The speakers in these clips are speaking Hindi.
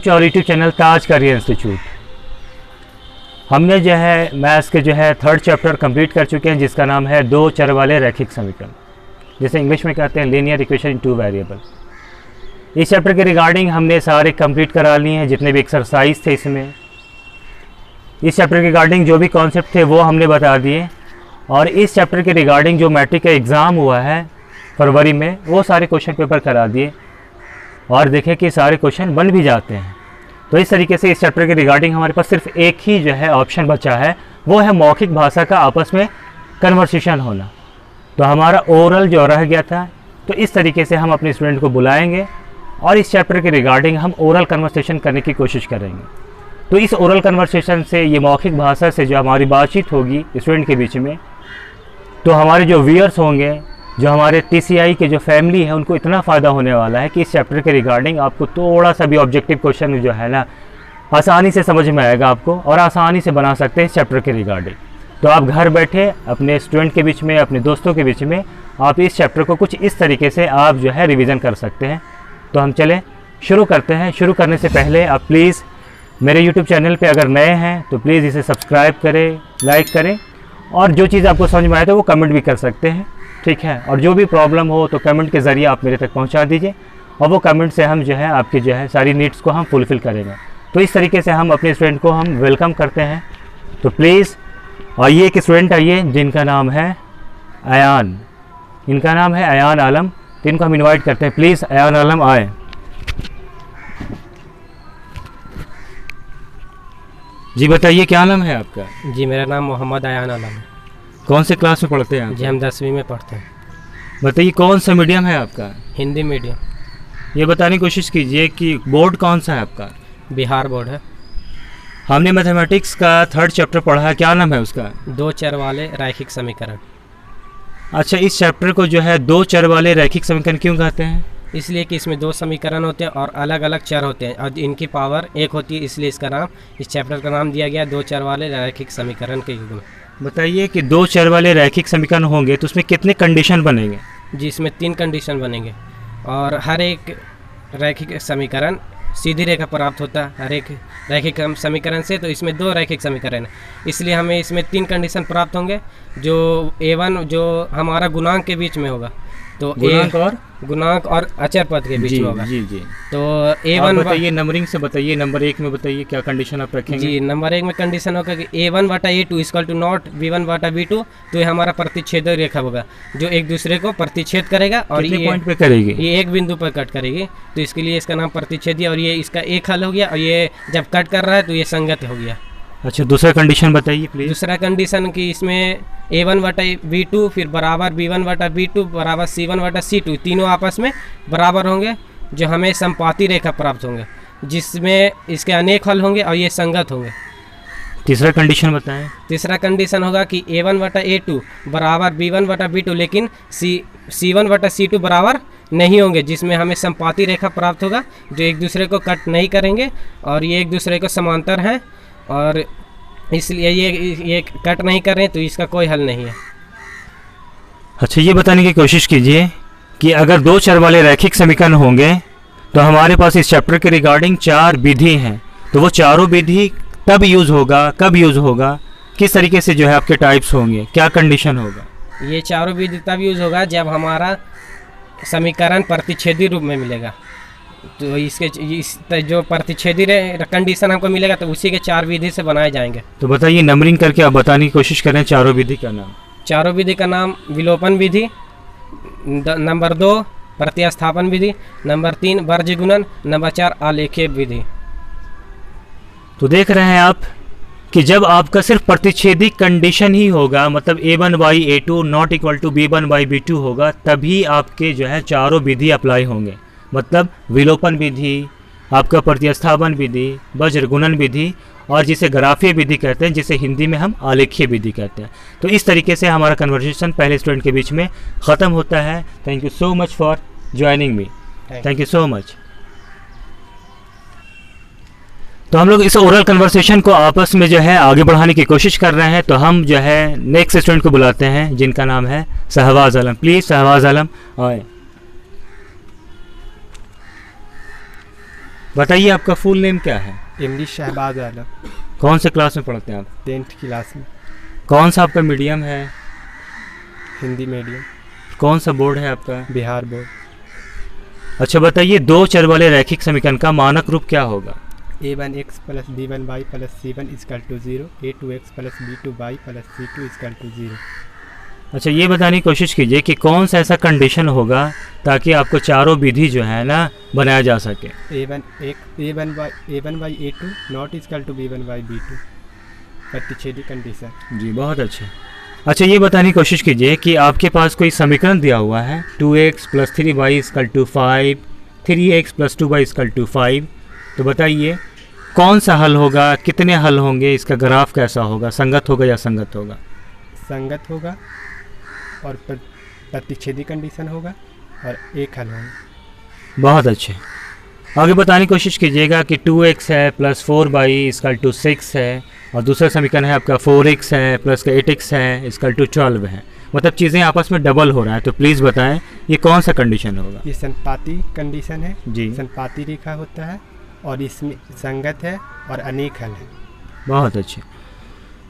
और यूट्यूब चैनल ताज करियर इंस्टीट्यूट। हमने जो है मैथ्स के जो है 3rd चैप्टर कंप्लीट कर चुके हैं, जिसका नाम है दो चर वाले रैखिक समीकरण, जिसे इंग्लिश में कहते हैं लीनियर इक्वेशन इन 2 वेरिएबल। इस चैप्टर के रिगार्डिंग हमने सारे कंप्लीट करा लिए हैं, जितने भी एक्सरसाइज थे इसमें। इस चैप्टर के रिगार्डिंग जो भी कॉन्सेप्ट थे वो हमने बता दिए, और इस चैप्टर के रिगार्डिंग जो मैट्रिक का एग्ज़ाम हुआ है फरवरी में, वो सारे क्वेश्चन पेपर करा दिए और देखें कि सारे क्वेश्चन बन भी जाते हैं। तो इस तरीके से इस चैप्टर के रिगार्डिंग हमारे पास सिर्फ एक ही जो है ऑप्शन बचा है, वो है मौखिक भाषा का आपस में कन्वर्सेशन होना। तो हमारा ओरल जो रह गया था, तो इस तरीके से हम अपने स्टूडेंट को बुलाएंगे और इस चैप्टर के रिगार्डिंग हम ओरल कन्वर्सेशन करने की कोशिश करेंगे। तो इस ओरल कन्वर्सेशन से, ये मौखिक भाषा से जो हमारी बातचीत होगी स्टूडेंट के बीच में, तो हमारे जो व्यूअर्स होंगे, जो हमारे TCI के जो फैमिली है, उनको इतना फ़ायदा होने वाला है कि इस चैप्टर के रिगार्डिंग आपको थोड़ा सा भी ऑब्जेक्टिव क्वेश्चन जो है ना, आसानी से समझ में आएगा आपको और आसानी से बना सकते हैं इस चैप्टर के रिगार्डिंग। तो आप घर बैठे अपने स्टूडेंट के बीच में, अपने दोस्तों के बीच में आप इस चैप्टर को कुछ इस तरीके से आप जो है रिवीजन कर सकते हैं। तो हम चलें शुरू करते हैं। शुरू करने से पहले आप प्लीज़ मेरे यूट्यूब चैनल पे अगर नए हैं तो प्लीज़ इसे सब्सक्राइब करें, लाइक करें, और जो चीज़ आपको समझ में आए तो वो कमेंट भी कर सकते हैं, ठीक है। और जो भी प्रॉब्लम हो तो कमेंट के ज़रिए आप मेरे तक पहुंचा दीजिए, और वो कमेंट से हम जो है आपकी जो है सारी नीड्स को हम फुलफ़िल करेंगे। तो इस तरीके से हम अपने स्टूडेंट को हम वेलकम करते हैं। तो प्लीज़ आइए, एक स्टूडेंट आइए जिनका नाम है अयान, इनका नाम है अयान आलम। तो इनको हम इन्वाइट करते हैं, प्लीज़ अयान आलम आए। जी बताइए, क्या नाम है आपका? जी मेरा नाम मोहम्मद अयान आलम है। कौन से क्लास में पढ़ते हैं आप? जी हम 10वीं में पढ़ते हैं। बताइए कौन सा मीडियम है आपका? हिंदी मीडियम। ये बताने की कोशिश कीजिए कि बोर्ड कौन सा है आपका? बिहार बोर्ड है। हमने मैथमेटिक्स का 3rd चैप्टर पढ़ा है, क्या नाम है उसका? दो चर वाले रैखिक समीकरण। अच्छा, इस चैप्टर को जो है दो चर वाले रैखिक समीकरण क्यों कहते हैं? इसलिए कि इसमें 2 समीकरण होते हैं और अलग अलग चर होते हैं और इनकी पावर 1 होती है, इसलिए इसका नाम, इस चैप्टर का नाम दिया गया दो चर वाले रैखिक समीकरण के युग में। बताइए कि दो चर वाले रैखिक समीकरण होंगे तो उसमें कितने कंडीशन बनेंगे? जी इसमें 3 कंडीशन बनेंगे, और हर एक रैखिक समीकरण सीधी रेखा प्राप्त होता है हर एक रैखिक समीकरण से। तो इसमें 2 रैखिक समीकरण है, इसलिए हमें इसमें 3 कंडीशन प्राप्त होंगे। जो A1 जो हमारा गुणांक के बीच में होगा, तो गुणांक और अचर पद के बीच में होगा। जी जी। तो A1 बताइए, नंबरिंग से बताइए। नंबर 1 में बताइए क्या कंडीशन आप रखेंगे? जी नंबर 1 में कंडीशन होगा कि A1/A2 equal to not B1/B2। तो ये हमारा प्रतिच्छेद रेखा होगा जो एक दूसरे को प्रतिच्छेद करेगा, और ये पॉइंट पे करेगी, ये एक बिंदु पर कट करेगी। तो इसके लिए इसका नाम प्रतिच्छेदी, और ये इसका एक हल हो गया, और ये जब कट कर रहा है तो ये संगत हो गया। अच्छा, दूसरा कंडीशन बताइए प्लीज। दूसरा कंडीशन कि इसमें A1/B2 फिर बराबर B1/B2 बराबर C1/C2 तीनों आपस में बराबर होंगे, जो हमें संपाती रेखा प्राप्त होंगे, जिसमें इसके अनेक हल होंगे और ये संगत होंगे। तीसरा कंडीशन बताएं। तीसरा कंडीशन होगा कि A1/A2 बराबर B1/B2 लेकिन C1/C2 बराबर नहीं होंगे, जिसमें हमें संपाती रेखा प्राप्त होगा जो एक दूसरे को कट नहीं करेंगे, और ये एक दूसरे को समांतर हैं, और इसलिए ये कट नहीं कर रहे हैं, तो इसका कोई हल नहीं है। अच्छा, ये बताने की कोशिश कीजिए कि अगर दो चर वाले रैखिक समीकरण होंगे तो हमारे पास इस चैप्टर के रिगार्डिंग 4 विधि हैं, तो वो चारों विधि तब यूज़ होगा, कब यूज़ होगा, किस तरीके से जो है आपके टाइप्स होंगे, क्या कंडीशन होगा? ये चारों विधि तब यूज़ होगा जब हमारा समीकरण प्रतिच्छेदी रूप में मिलेगा। तो इसके जो प्रतिच्छेदी कंडीशन हमको मिलेगा तो उसी के 4 विधि से बनाए जाएंगे। तो बताइए, नंबरिंग करके आप बताने की कोशिश करें चारों विधि का नाम। चारों विधि का नाम विलोपन विधि, नंबर 2 प्रतिस्थापन विधि, नंबर 3 वर्ज्य गुणन, नंबर 4 आलेखीय विधि। तो देख रहे हैं आप कि जब आपका सिर्फ प्रतिच्छेदी कंडीशन ही होगा, मतलब A1/A2 not equal to B1/B2 होगा, तभी आपके जो है चारों विधि अप्लाई होंगे। मतलब विलोपन विधि, आपका प्रतिस्थापन विधि, वज्र गुणन विधि, और जिसे ग्राफीय विधि कहते हैं, जिसे हिंदी में हम आलेखीय विधि कहते हैं। तो इस तरीके से हमारा कन्वर्सेशन पहले स्टूडेंट के बीच में ख़त्म होता है। Thank you so much for joining me, thank you so much. तो हम लोग इस ओरल कन्वर्सेशन को आपस में जो है आगे बढ़ाने की कोशिश कर रहे हैं। तो हम जो है नेक्स्ट स्टूडेंट को बुलाते हैं जिनका नाम है शहबाज आलम। प्लीज़ शहबाज आलम आए। बताइए आपका फुल नेम क्या है? इमली शहबाज आलम। कौन से क्लास में पढ़ते हैं आप? 10th क्लास में। कौन सा आपका मीडियम है? हिंदी मीडियम। कौन सा बोर्ड है आपका? बिहार बोर्ड। अच्छा बताइए, दो चर वाले रैखिक समीकरण का मानक रूप क्या होगा? a1x plus b1y plus c1 is equal to 0, a2x plus b2y plus c2 is equal to 0। अच्छा ये बताने की कोशिश कीजिए कि कौन सा ऐसा कंडीशन होगा ताकि आपको चारों विधि जो है ना बनाया जा सके। a1 by a2 not equal to b1 by b2 प्रतिच्छेदी कंडीशन। जी बहुत अच्छा। अच्छा ये बताने की कोशिश कीजिए कि आपके पास कोई समीकरण दिया हुआ है 2x plus 3y is equal to 5, 3x plus 2y is equal to 5, तो बताइए कौन सा हल होगा, कितने हल होंगे, इसका ग्राफ कैसा होगा, संगत होगा या असंगत होगा? संगत होगा और प्रतिच्छेदी कंडीशन होगा और एक हल होगा। बहुत अच्छे। आगे बताने की कोशिश कीजिएगा कि 2x है प्लस 4y इजकल टू 6 है और दूसरा समीकरण है आपका 4x है प्लस का 8x है इजकल टू 12 है, मतलब चीज़ें आपस में डबल हो रहा है, तो प्लीज़ बताएं ये कौन सा कंडीशन होगा? ये संपाती कंडीशन है जी। संपाती रेखा होता है और इसमें संगत है और अनेक हल है। बहुत अच्छे।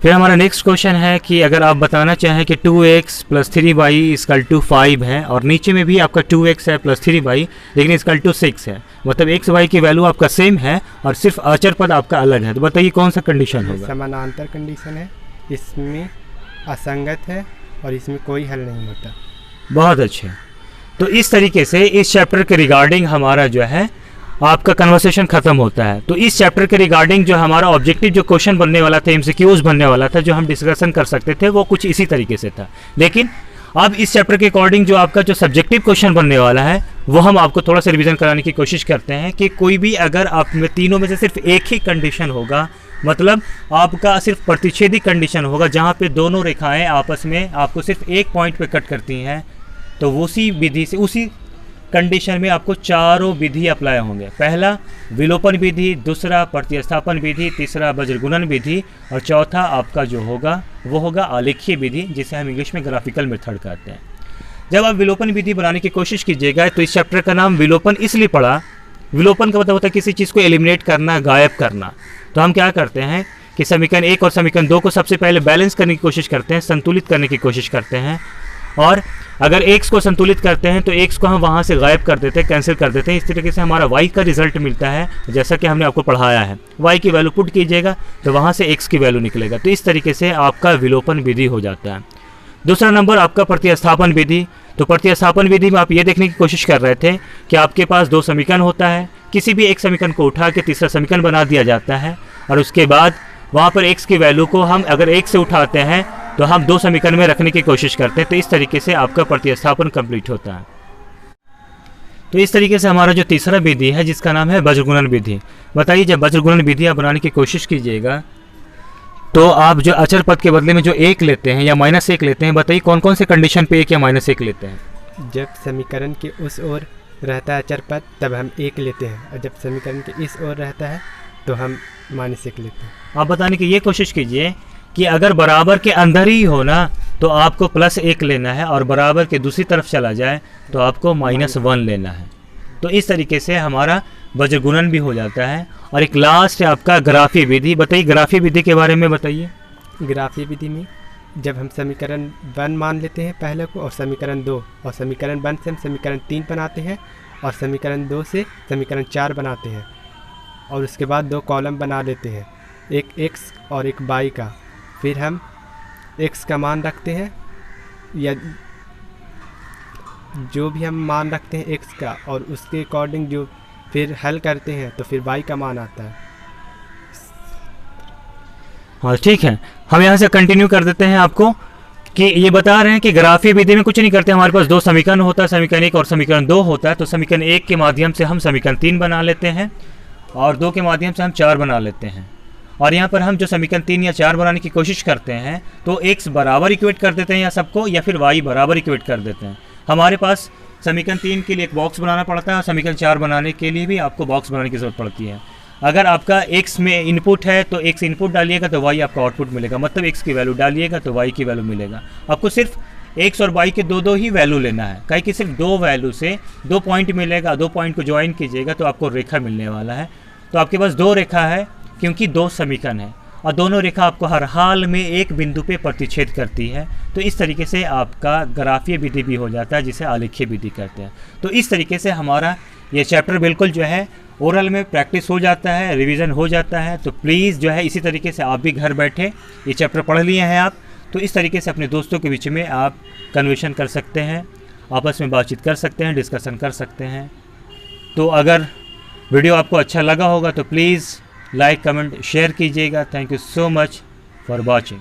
फिर हमारा नेक्स्ट क्वेश्चन है कि अगर आप बताना चाहें कि 2x plus 3y is equal to 5 है और नीचे में भी आपका 2x है प्लस 3y लेकिन इजकल टू 6 है, मतलब x y की वैल्यू आपका सेम है और सिर्फ अचर पद आपका अलग है, तो बताइए कौन सा कंडीशन होगा? समानांतर कंडीशन है, इसमें असंगत है और इसमें कोई हल नहीं होता। बहुत अच्छे। तो इस तरीके से इस चैप्टर के रिगार्डिंग हमारा जो है आपका कन्वर्सेशन खत्म होता है। तो इस चैप्टर के रिगार्डिंग जो हमारा ऑब्जेक्टिव जो क्वेश्चन बनने वाला था, एमसीक्यूज बनने वाला था, जो हम डिस्कशन कर सकते थे, वो कुछ इसी तरीके से था। लेकिन अब इस चैप्टर के अकॉर्डिंग जो आपका जो सब्जेक्टिव क्वेश्चन बनने वाला है वो हम आपको थोड़ा सा रिवीजन कराने की कोशिश करते हैं कि कोई भी अगर आप में तीनों में से सिर्फ एक ही कंडीशन होगा, मतलब आपका सिर्फ प्रतिच्छेदी कंडीशन होगा जहाँ पे दोनों रेखाएं आपस में आपको सिर्फ एक पॉइंट पे कट करती हैं, तो उसी विधि से उसी कंडीशन में आपको चारों विधि अप्लाई होंगे। पहला विलोपन विधि, दूसरा प्रतिस्थापन विधि, तीसरा वज्रगुणन विधि और चौथा आपका जो होगा वो होगा आलेखीय विधि, जिसे हम इंग्लिश में ग्राफिकल मेथड कहते हैं। जब आप विलोपन विधि बनाने की कोशिश कीजिएगा तो इस चैप्टर का नाम विलोपन इसलिए पड़ा, विलोपन का मतलब होता है किसी चीज़ को एलिमिनेट करना, गायब करना। तो हम क्या करते हैं कि समीकरण 1 और समीकरण 2 को सबसे पहले बैलेंस करने की कोशिश करते हैं, संतुलित करने की कोशिश करते हैं, और अगर x को संतुलित करते हैं तो x को हम वहाँ से गायब कर देते हैं, कैंसिल कर देते हैं। इस तरीके से हमारा y का रिजल्ट मिलता है, जैसा कि हमने आपको पढ़ाया है। y की वैल्यू पुट कीजिएगा तो वहाँ से x की वैल्यू निकलेगा। तो इस तरीके से आपका विलोपन विधि हो जाता है। दूसरा नंबर आपका प्रतिस्थापन विधि। तो प्रतिस्थापन विधि में आप ये देखने की कोशिश कर रहे थे कि आपके पास दो समीकरण होता है, किसी भी एक समीकरण को उठा के तीसरा समीकरण बना दिया जाता है और उसके बाद वहाँ पर x की वैल्यू को हम अगर 1 से उठाते हैं तो हम दो समीकरण में रखने की कोशिश करते हैं। तो इस तरीके से आपका प्रतिस्थापन कंप्लीट होता है। तो इस तरीके से हमारा जो तीसरा विधि है जिसका नाम है वज्रगुणन विधि। बताइए जब वज्रगुणन विधि आप बनाने की कोशिश कीजिएगा तो आप जो अचर पद के बदले में जो 1 लेते हैं या -1 लेते हैं, बताइए कौन कौन से कंडीशन पे 1 या -1 लेते हैं? जब समीकरण के उस ओर रहता है अचर पद तब हम 1 लेते हैं, और जब समीकरण के इस ओर रहता है तो हम -1 लेते हैं। आप बताने की ये कोशिश कीजिए कि अगर बराबर के अंदर ही हो ना तो आपको +1 लेना है और बराबर के दूसरी तरफ चला जाए तो आपको -1 लेना है। तो इस तरीके से हमारा वज्रगुणन भी हो जाता है। और एक लास्ट है आपका ग्राफीय विधि। बताइए ग्राफीय विधि के बारे में बताइए। ग्राफीय विधि में जब हम समीकरण 1 मान लेते हैं पहले को और समीकरण 2, और समीकरण 1 से हम समीकरण 3 बनाते हैं और समीकरण 2 से समीकरण 4 बनाते हैं, और उसके बाद 2 कॉलम बना लेते हैं, एक x और एक y का। फिर हम x का मान रखते हैं या जो भी हम मान रखते हैं x का, और उसके अकॉर्डिंग जो फिर हल करते हैं तो फिर y का मान आता है। हाँ ठीक है, हम यहाँ से कंटिन्यू कर देते हैं आपको कि ये बता रहे हैं कि ग्राफीय विधि में कुछ नहीं करते। हमारे पास 2 समीकरण होता है, समीकरण 1 और समीकरण 2 होता है। तो समीकरण 1 के माध्यम से हम समीकरण 3 बना लेते हैं और 2 के माध्यम से हम 4 बना लेते हैं। और यहाँ पर हम जो समीकरण 3 या 4 बनाने की कोशिश करते हैं तो x बराबर इक्वेट कर देते हैं या सबको, या फिर y बराबर इक्वेट कर देते हैं। हमारे पास समीकरण 3 के लिए एक बॉक्स बनाना पड़ता है और समीकरण 4 बनाने के लिए भी आपको बॉक्स बनाने की ज़रूरत पड़ती है। अगर आपका x में इनपुट है तो x इनपुट डालिएगा तो y आपका आउटपुट मिलेगा, मतलब x की वैल्यू डालिएगा तो y की वैल्यू मिलेगा। आपको सिर्फ x और y के दो ही वैल्यू लेना है, कहीं कि सिर्फ 2 वैल्यू से 2 पॉइंट मिलेगा, 2 पॉइंट को ज्वाइन कीजिएगा तो आपको रेखा मिलने वाला है। तो आपके पास 2 रेखा है क्योंकि 2 समीकरण है और दोनों रेखा आपको हर हाल में एक बिंदु पे प्रतिच्छेद करती है। तो इस तरीके से आपका ग्राफीय विधि भी हो जाता है जिसे आलेखीय विधि कहते हैं। तो इस तरीके से हमारा ये चैप्टर बिल्कुल जो है ओरल में प्रैक्टिस हो जाता है, रिवीजन हो जाता है। तो प्लीज़ जो है इसी तरीके से आप भी घर बैठे ये चैप्टर पढ़ लिए हैं आप, तो इस तरीके से अपने दोस्तों के बीच में आप कन्वर्सेशन कर सकते हैं, आपस में बातचीत कर सकते हैं, डिस्कशन कर सकते हैं। तो अगर वीडियो आपको अच्छा लगा होगा तो प्लीज़ लाइक, कमेंट, शेयर कीजिएगा। Thank you so much for watching.